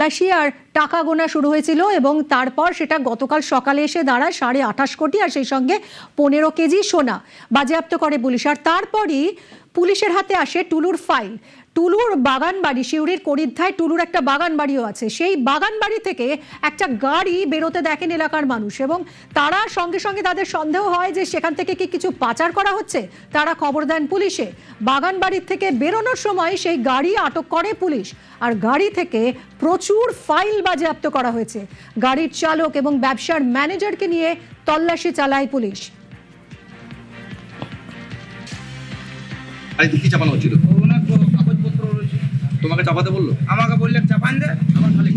তল্লাশি আর টাকা গোনা শুরু হয়েছিল এবং তারপর সেটা গতকাল সকালে এসে দাঁড়ায় 28.5 কোটি আর সেই সঙ্গে 15 কেজি সোনা বাজেয়াপ্ত করে পুলিশ। আর তারপরই পুলিশের হাতে আসে টুলুর ফাইল। টুলুর বাগান বাড়ি, শিউরির করিদ্ধায় টুলুর একটা বাগান বাড়িও আছে। সেই বাগান বাড়ি থেকে একটা গাড়ি বেরোতে দেখেন এলাকার মানুষ এবং তারা সঙ্গে সঙ্গে তাদের সন্দেহ হয় যে সেখান থেকে কি কিছু পাচার করা হচ্ছে। তারা খবর দেন পুলিশে। বাগান বাড়ির থেকে বেরোনোর সময় সেই গাড়ি আটক করে পুলিশ আর গাড়ি থেকে প্রচুর ফাইল বাজেয়াপ্ত করা হয়েছে। গাড়ির চালক এবং ব্যবসার ম্যানেজারকে নিয়ে তল্লাশি চালায় পুলিশ। চাপানো হচ্ছিল, কাগজপত্র রয়েছে। তোমাকে চাপাতে বললো? আমাকে বললে চাপান দে, আমার খালি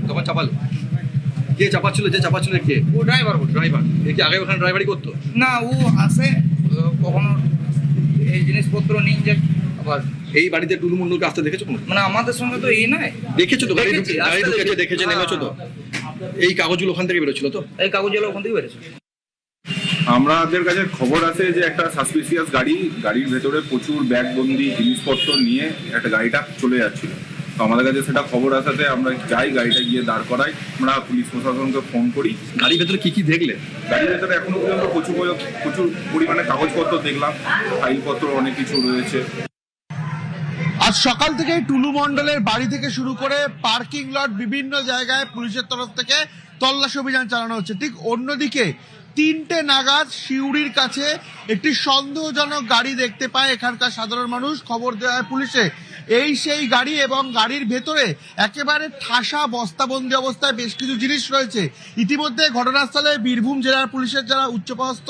তখন চাপালো। কে চাপাচ্ছিল? যে চাপাচ্ছিল কে? ও ড্রাইভার। ড্রাইভার কি আগে ওখানে ড্রাইভারি করতো? না, ও আসে কখনো এই জিনিসপত্র নিয়ে যায়। আবার এই বাড়িতে টুলু মন্ডলকে আসতে দেখেছো? মানে আমাদের সঙ্গে তো এই নয়। দেখেছো তো? গাড়ি ঢুকেছে, দেখেছে, নেমেছো তো? এই কাগজগুলো ওখান থেকে বেরোচ্ছিল তো? এই কাগজগুলো ওখান থেকে বেরোচ্ছে। আমাদের কাছে খবর আছে যে একটা সাসপিসিয়াস গাড়ির ভেতরে প্রচুর ব্যাগবন্দি জিনিসপত্র নিয়ে একটা গাড়িটা চলে যাচ্ছিল। তো আমাদের কাছে সেটা খবর আসাতে আমরা যাই, গাড়িটা গিয়ে দাঁড় করাই, আমরা পুলিশ প্রশাসনকে ফোন করি। গাড়ির ভেতরে কি কি দেখলে? গাড়ির ভেতরে এখনো পর্যন্ত প্রচুর পরিমাণে কাগজপত্র দেখলাম, ফাইলপত্র অনেক কিছু রয়েছে। আজ সকাল থেকে টুলু মণ্ডলের বাড়ি থেকে শুরু করে পার্কিং লট বিভিন্ন জায়গায় পুলিশের তরফ থেকে তল্লাশি অভিযান চালানো হচ্ছে। ঠিক অন্যদিকে 3টে নাগাদ শিউরির কাছে একটি সন্দেহজনক গাড়ি দেখতে পায় এখানকার সাধারণ মানুষ। খবর দেওয়া হয় পুলিশে। এই সেই গাড়ি এবং গাড়ির ভেতরে একেবারে ঠাসা বস্তাবন্দি অবস্থায় বেশ কিছু জিনিস রয়েছে। ইতিমধ্যে ঘটনাস্থলে বীরভূম জেলার পুলিশের যারা উচ্চপদস্থ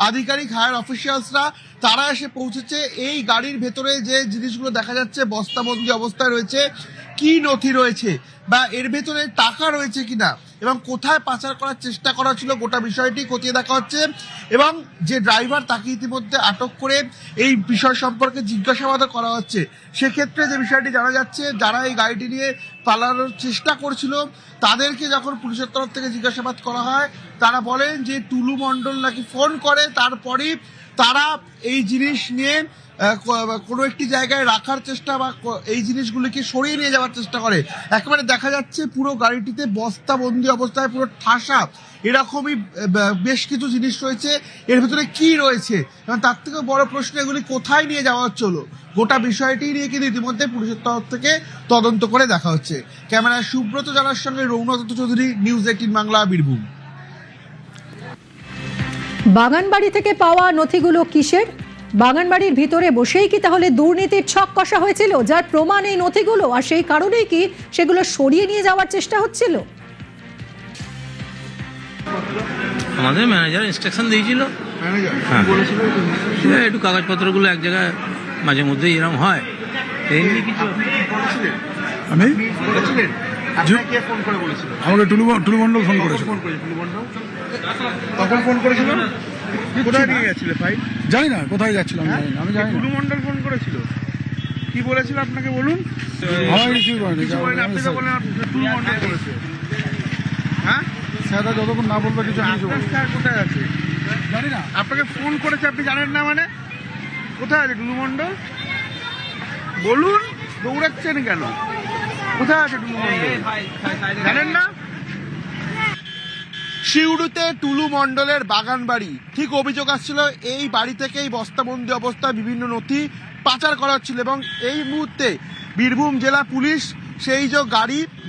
আধিকারিক, হায়ার অফিসিয়ালসরা, তারা এসে পৌঁছেছে। এই গাড়ির ভেতরে যে জিনিসগুলো দেখা যাচ্ছে বস্তাবন্দি অবস্থায় রয়েছে, কি নথি রয়েছে বা এর ভেতরে টাকা রয়েছে কিনা এবং কোথায় পাচার করার চেষ্টা করা ছিল, গোটা বিষয়টি খতিয়ে দেখা হচ্ছে। এবং যে ড্রাইভার, তাকে ইতিমধ্যে আটক করে এই বিষয় সম্পর্কে জিজ্ঞাসাবাদ করা হচ্ছে। সেক্ষেত্রে যে বিষয়টি জানা যাচ্ছে, যারা এই গাড়িটি নিয়ে পালানোর চেষ্টা করছিল তাদেরকে যখন পুলিশের তরফ থেকে জিজ্ঞাসাবাদ করা হয়, তারা বলেন যে টুলু মণ্ডল নাকি ফোন করে, তারপরেই তারা এই জিনিস নিয়ে কোনো একটি জায়গায় রাখার চেষ্টা বা এই জিনিসগুলিকে সরিয়ে নিয়ে যাওয়ার চেষ্টা করে। একেবারে দেখা যাচ্ছে পুরো গাড়িটিতে বস্তাবন্দি অবস্থায়, পুরো ঠাসা এরকমই বেশ কিছু জিনিস রয়েছে। এর ভিতরে কি রয়েছে এবং তার থেকে বড় প্রশ্ন, এগুলি কোথায় নিয়ে যাওয়া হচ্ছিল, গোটা বিষয়টি নিয়ে কিন্তু ইতিমধ্যে পুলিশের তরফ থেকে তদন্ত করে দেখা হচ্ছে। ক্যামেরায় সুব্রত জানার সঙ্গে রৌনক চৌধুরী, নিউজ 18 বাংলা, বীরভূম। বাগান বাড়ি থেকে পাওয়া নথিগুলো কিসের? বাগান বাড়ির ভিতরে বসেই কি তাহলে দুর্নীতির ছক কষা হয়েছিল, যার প্রমাণ এই নথিগুলো, আর সেই কারণেই কি সেগুলো সরিয়ে নিয়ে যাওয়ার চেষ্টা হচ্ছিল? আমাদের ম্যানেজার ইনস্ট্রাকশন দিয়েছিল, একটু কাগজপত্রগুলো এক জায়গায় মাঝে মধ্যে এরকম হয়। এমনি কিছু আমাকে টুলু মণ্ডল ফোন করেছিল। তখন ফোন করেছিল, কোথায় নিয়ে গেছিলে ফাইল? জানি না কোথায় যাচ্ছিলাম, আমি জানি না। টুলু মণ্ডল ফোন করেছিল, কি বলেছিল আপনাকে বলুন? আমার কিছুই করেনি। আপনি তো বলেন টুলু মণ্ডল করেছে। হ্যাঁ, স্যাররা যতক্ষণ না বলবে কিছু আমি স্যার কোথায় আছে জানি না। আপনাকে ফোন করেছে, আপনি জানেন না মানে? কোথায় আছে টুলু মণ্ডল? বলুন, দৌড়াচ্ছেন কেন? কোথায় আছে টুলু মণ্ডল? জানেন না? শিউরিতে টুলু মণ্ডলের বাগান বাড়ি, ঠিক অভিযোগ আসছিল এই বাড়ি থেকেই বস্তাবন্দি অবস্থায় বিভিন্ন নথি পাচার করা হচ্ছিল। এবং এই মুহূর্তে বীরভূম জেলা পুলিশ সেই যে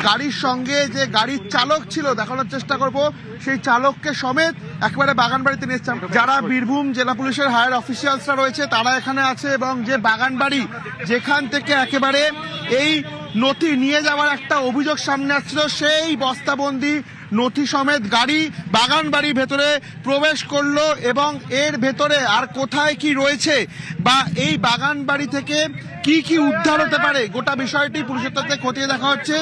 গাড়ির সঙ্গে যে গাড়ির চালক ছিল, দেখানোর চেষ্টা করব, সেই চালককে সমেত একেবারে বাগান বাড়িতে নিয়ে এসেছে। যারা বীরভূম জেলা পুলিশের হায়ার অফিসিয়ালসরা রয়েছে তারা এখানে আছে এবং যে বাগান বাড়ি যেখান থেকে একেবারে এই নথি নিয়ে যাওয়ার একটা অভিযোগ সামনে আসছিল, সেই বস্তাবন্দি নথি সমেত গাড়ি বাগান বাড়ির ভেতরে প্রবেশ করলো। এবং এর ভেতরে আর কোথায় কি রয়েছে বা এই বাগান বাড়ি থেকে কি কি উদ্ধার হতে পারে, গোটা বিষয়টি পুলিশের তরফে খতিয়ে দেখা হচ্ছে।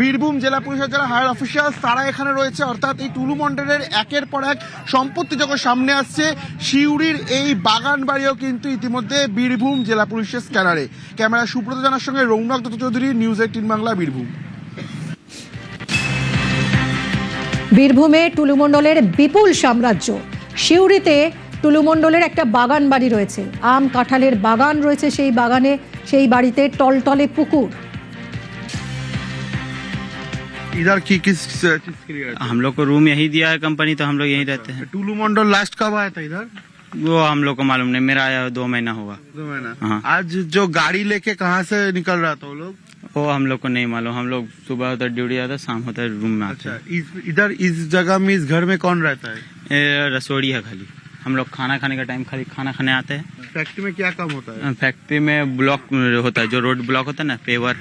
বীরভূম জেলা পুলিশের যারা হায়ার অফিসিয়ালস তারা এখানে রয়েছে। অর্থাৎ এই টুলু মণ্ডলের একের পর এক সম্পত্তি যখন সামনে আসছে, শিউরির এই বাগান বাড়িও কিন্তু ইতিমধ্যে বীরভূম জেলা পুলিশের স্ক্যানারে। ক্যামেরা সুব্রত জানার সঙ্গে রৌনক চৌধুরী, নিউজ 18 বাংলা, বীরভূম। বীরভূমে টুলু মণ্ডলের বিপুল সাম্রাজ্য। শিউরিতে টুলু মণ্ডলের একটা বাগান বাড়ি রয়েছে, আম কাঁঠালের বাগান রয়েছে সেই বাগানে, সেই বাড়িতে টলটলে পুকুর। इधर की किस चीज के लिए हम लोग को रूम यही दिया है कंपनी, तो हम लोग यहीं रहते हैं। टुलू मंडल लास्ट कब आया था इधर? वो हम लोग को मालूम नहीं, मेरा आया 2 महीना हुआ। 2 महीना। हाँ। आज जो गाड़ी लेके कहाँ से निकल रहा था वो लोग? वो हम लोग को नहीं मालूम, हम लोग सुबह होता ड्यूटी आता, शाम होता है रूम में आते अच्छा, हैं। इधर इस जगह में, इस घर में कौन रहता है? ये रसोड़ी है खाली, हम लोग खाना खाने का टाइम खाली खाना खाने आते हैं। फैक्ट्री में क्या काम होता है? फैक्ट्री में ब्लॉक होता है, जो रोड ब्लॉक होता है ना, पेवर,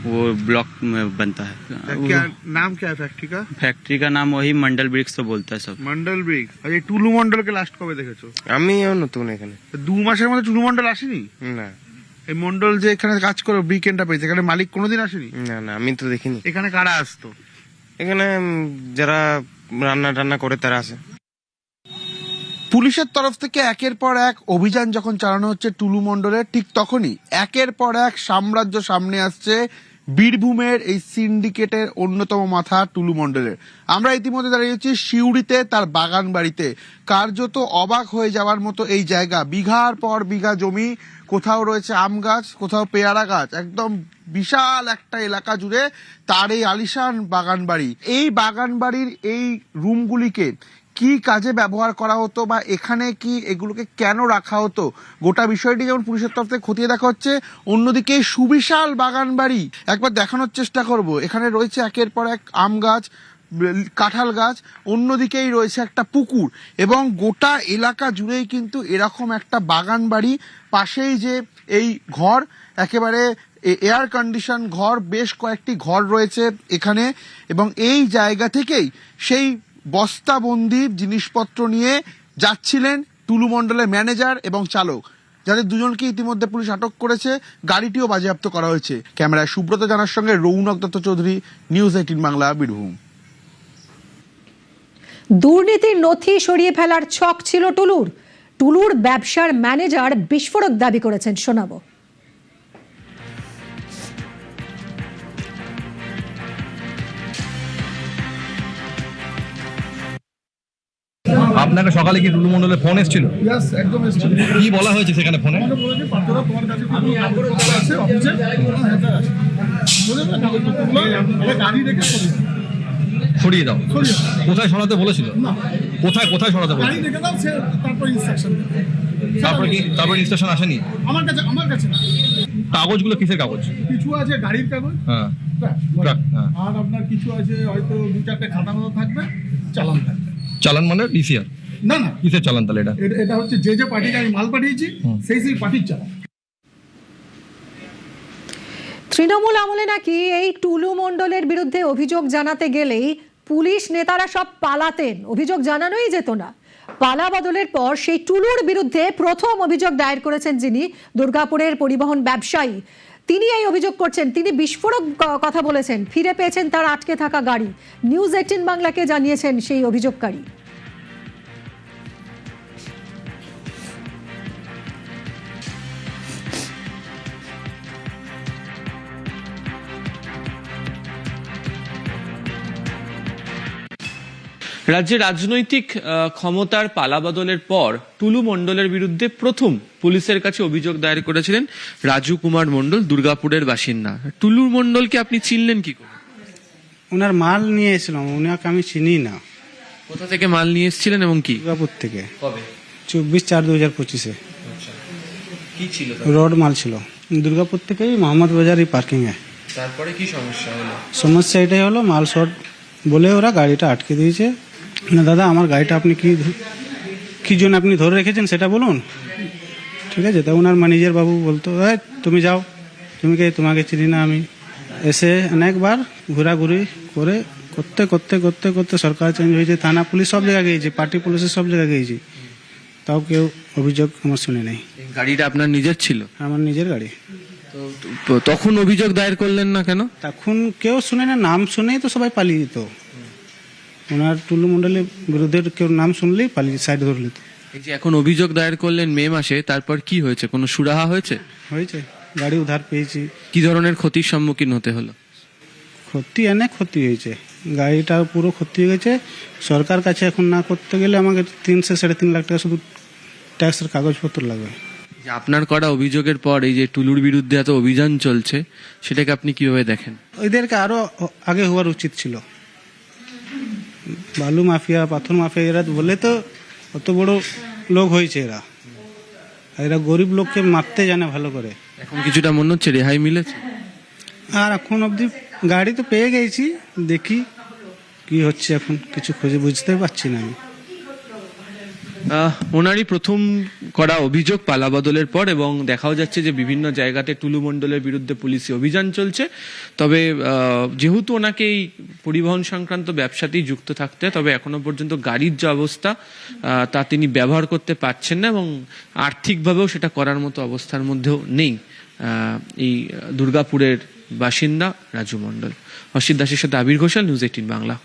वो ब्लॉक में बनता है। क्या नाम क्या है फैक्ट्री का? फैक्ट्री का नाम वही मंडल ब्रिक्स तो बोलता है सब। মন্ডল ব্রিক্স। আর এই টুলু মন্ডলকে লাস্ট কবে দেখেছো? আমিও নতুন এখানে। 2 মাসের মধ্যে টুলু মন্ডল আসেনি? না এই মন্ডল যে এখানে কাজ করে ব্রিকেনটা পেয়েছে, এখানে মালিক কোনোদিন আসেনি? না না, আমি তো দেখিনি। এখানে কারা আসতো? এখানে যারা রান্না টান্না করে তারা আছে। পুলিশের তরফ থেকে একের পর এক অভিযান যখন চালানো হচ্ছে টুলু মন্ডলের, ঠিক তখনই একের পর এক সাম্রাজ্য সামনে আসছে বীরভূমের এই সিন্ডিকেটের অন্যতম মাথা টুলু মন্ডলের। আমরা ইতিমধ্যে দাঁড়িয়েছি সিউড়িতে তার বাগান বাড়িতে। কার্যত অবাক হয়ে যাওয়ার মতো এই জায়গা, বিঘার পর বিঘা জমি, কোথাও রয়েছে আম গাছ, কোথাও পেয়ারা গাছ, একদম বিশাল একটা এলাকা জুড়ে তার এই আলিশান বাগান বাড়ি। এই বাগান বাড়ির এই রুমগুলিকে কি কাজে ব্যবহার করা হতো বা এখানে কি এগুলোকে কেন রাখা হতো, গোটা বিষয়টি যেমন পুলিশের তরফ থেকে খতিয়ে দেখা হচ্ছে, অন্যদিকে সুবিশাল বাগান বাড়ি একবার দেখানোর চেষ্টা করব। এখানে রয়েছে একের পর এক আম গাছ, কাঁঠাল গাছ, অন্যদিকেই রয়েছে একটা পুকুর, এবং গোটা এলাকা জুড়েই কিন্তু এরকম একটা বাগান বাড়ি। পাশেই যে এই ঘর, একেবারে এয়ার কন্ডিশন ঘর, বেশ কয়েকটি ঘর রয়েছে এখানে, এবং এই জায়গা থেকেই সেই বস্তাবন্দি জিনিসপত্র নিয়ে যাচ্ছিলেন টুলু মন্ডলের ম্যানেজার এবং চালক, যাদের দুজনকে ইতিমধ্যে পুলিশ আটক করেছে। গাড়িটিও বাজেয়াপ্ত করা হয়েছে। ক্যামেরায় সুব্রত জানার সঙ্গে রৌনক দত্ত চৌধুরী, নিউজ 18 বাংলা, বীরভূম। দুর্নীতির নথি সরিয়ে ফেলার ছক ছিল টুলুর। টুলুর ব্যবসার ম্যানেজার বিস্ফোরক দাবি করেছেন, শোনাবো। আপনাকে সকালে কি টুলু মন্ডলের ফোন এসেছিল? ইয়াস, একদম এসেছিল। কি বলা হয়েছে সেখানে ফোনে? মানে বলেছে পাত্ররা তোমার কাছে কোনো কাগজপত্র আছে অফিসে, হ্যাঁ আছে। বলেছে কাগজপত্রগুলো আগে গাড়ি রেখে সরিয়ে দাও। সরিয়ে দাও। কোথায় সরাতে বলেছিল? না, কোথায় সরাতে গাড়ি বলেছিল? রেখে দাও, সে তারপর ইনস্ট্রাকশন দেবে। তারপর ইনস্ট্রাকশন আসেনি? আমার কাছে না। কাগজগুলো কিসের কাগজ? কিছু আছে গাড়ির কাগজ, হ্যাঁ, ট্রাক, হ্যাঁ। আর আপনার কিছু আছে হয়তো 2-4টে খাতা মতো থাকবে, চালান থাকবে। চালান মানে ডিসিআর? না না, কিসের চালান তাহলে এটা? এটা হচ্ছে যে পার্টিকে আমি মাল পাঠিয়েছি সেই পার্টির চালান। তৃণমূল আমলে নাকি এই টুলু মণ্ডলের বিরুদ্ধে অভিযোগ জানাতে গেলেই পুলিশ নেতারা সব পালাতেন, অভিযোগ জানানোই যেত না। পালা বদলের পর সেই টুলুর বিরুদ্ধে প্রথম অভিযোগ দায়ের করেছেন যিনি, দুর্গাপুরের পরিবহন ব্যবসায়ী, তিনি এই অভিযোগ করছেন। তিনি বিস্ফোরক কথা বলেছেন, ফিরে পেয়েছেন তার আটকে থাকা গাড়ি। নিউজ 18 বাংলাকে জানিয়েছেন সেই অভিযোগকারী। রাজ্যে রাজনৈতিক ক্ষমতার পালাবদলের পর টুলু মণ্ডলের বিরুদ্ধে প্রথম পুলিশের কাছে অভিযোগ দায়ের করেছিলেন রাজু কুমার মণ্ডল, দুর্গাপুরের বাসিন্দা। টুলু মণ্ডলকে আপনি চিনলেন কি করে? ওনার মাল নিয়ে এসেছিলাম, ওনাকে আমি চিনি না। কোথা থেকে মাল নিয়ে এসেছিলেন এবং কি? দুর্গাপুর থেকে। কবে? 24/4/2025-এ। কি ছিল? রোড মাল ছিল দুর্গাপুর থেকেই মোহাম্মদ বাজার পার্কিং এ। তারপরে কি সমস্যা হলো? সমস্যা এটাই হলো, মাল শর্ট বলে ওরা গাড়িটা আটকে দিয়েছে। না দাদা, আমার গাড়িটা আপনি কি জন্য আপনি ধরে রেখেছেন সেটা বলুন। ঠিক আছে, তা ওনার ম্যানেজার বাবু বলতো, তুমি যাও, তোমাকে চিনি না আমি। এসে অনেকবার ঘোরাঘুরি করে করতে করতে করতে করতে সরকার চেঞ্জ হয়েছে, থানা পুলিশ সব জায়গায় গিয়েছি, পার্টি পুলিশের সব জায়গায় গিয়েছি, তাও কেউ অভিযোগ আমার শুনে নেই। গাড়িটা আপনার নিজের ছিল? আমার নিজের গাড়ি। তো তখন অভিযোগ দায়ের করলেন না কেন? তখন কেউ শুনে না, নাম শুনেই তো সবাই পালিয়ে যেত। ওনার টুলু মণ্ডলের বিরুদ্ধে কেউ নাম শুনলেই পালিয়ে সাইড ধরে নিত। এই যে এখন অভিযোগ দায়ের করলেন মে মাসে, তারপর কি হয়েছে? কোনো সুরাহা হয়েছে? গাড়ি উদ্ধার পেয়েছি। কি ধরনের ক্ষতির সম্মুখীন হতে হলো? অনেক ক্ষতি হয়েছে, গাড়িটা পুরো ক্ষতি হয়ে গেছে। সরকার কাছে এখন না করতে গেলে আমাকে 3 থেকে 3.5 লাখ টাকা শুধু ট্যাক্সের কাগজপত্র লাগবে। যে আপনার করা অভিযোগের পর এই যে টুলুর বিরুদ্ধে এত অভিযান চলছে, সেটাকে আপনি কিভাবে দেখেন? ওইদেরকে আরো আগে হওয়ার উচিত ছিল। বালু মাফিয়া, পাথর মাফিয়া এরা বলে তো অত বড় লোক হয়েছে এরা। আর এরা গরিব লোককে মারতে জানে ভালো করে। এখন কিছুটা মনে হচ্ছে রেহাই মিলেছে। আর এখন অবধি গাড়ি তো পেয়ে গেছি, দেখি কি হচ্ছে এখন কিছু খুঁজে বুঝতে পারছি না আমি। ওনারই প্রথম করা অভিযোগ পালাবদলের পর, এবং দেখাও যাচ্ছে যে বিভিন্ন জায়গাতে টুলু মণ্ডলের বিরুদ্ধে পুলিশি অভিযান চলছে। তবে যেহেতু ওনাকে এই পরিবহন সংক্রান্ত ব্যবসাতেই যুক্ত থাকতে, তবে এখনো পর্যন্ত গাড়ির যে অবস্থা তা তিনি ব্যবহার করতে পারছেন না, এবং আর্থিকভাবেও সেটা করার মতো অবস্থার মধ্যেও নেই এই দুর্গাপুরের বাসিন্দা রাজু মণ্ডল। অসিত দাসের সাথে আবির ঘোষাল, নিউজ 18 বাংলা।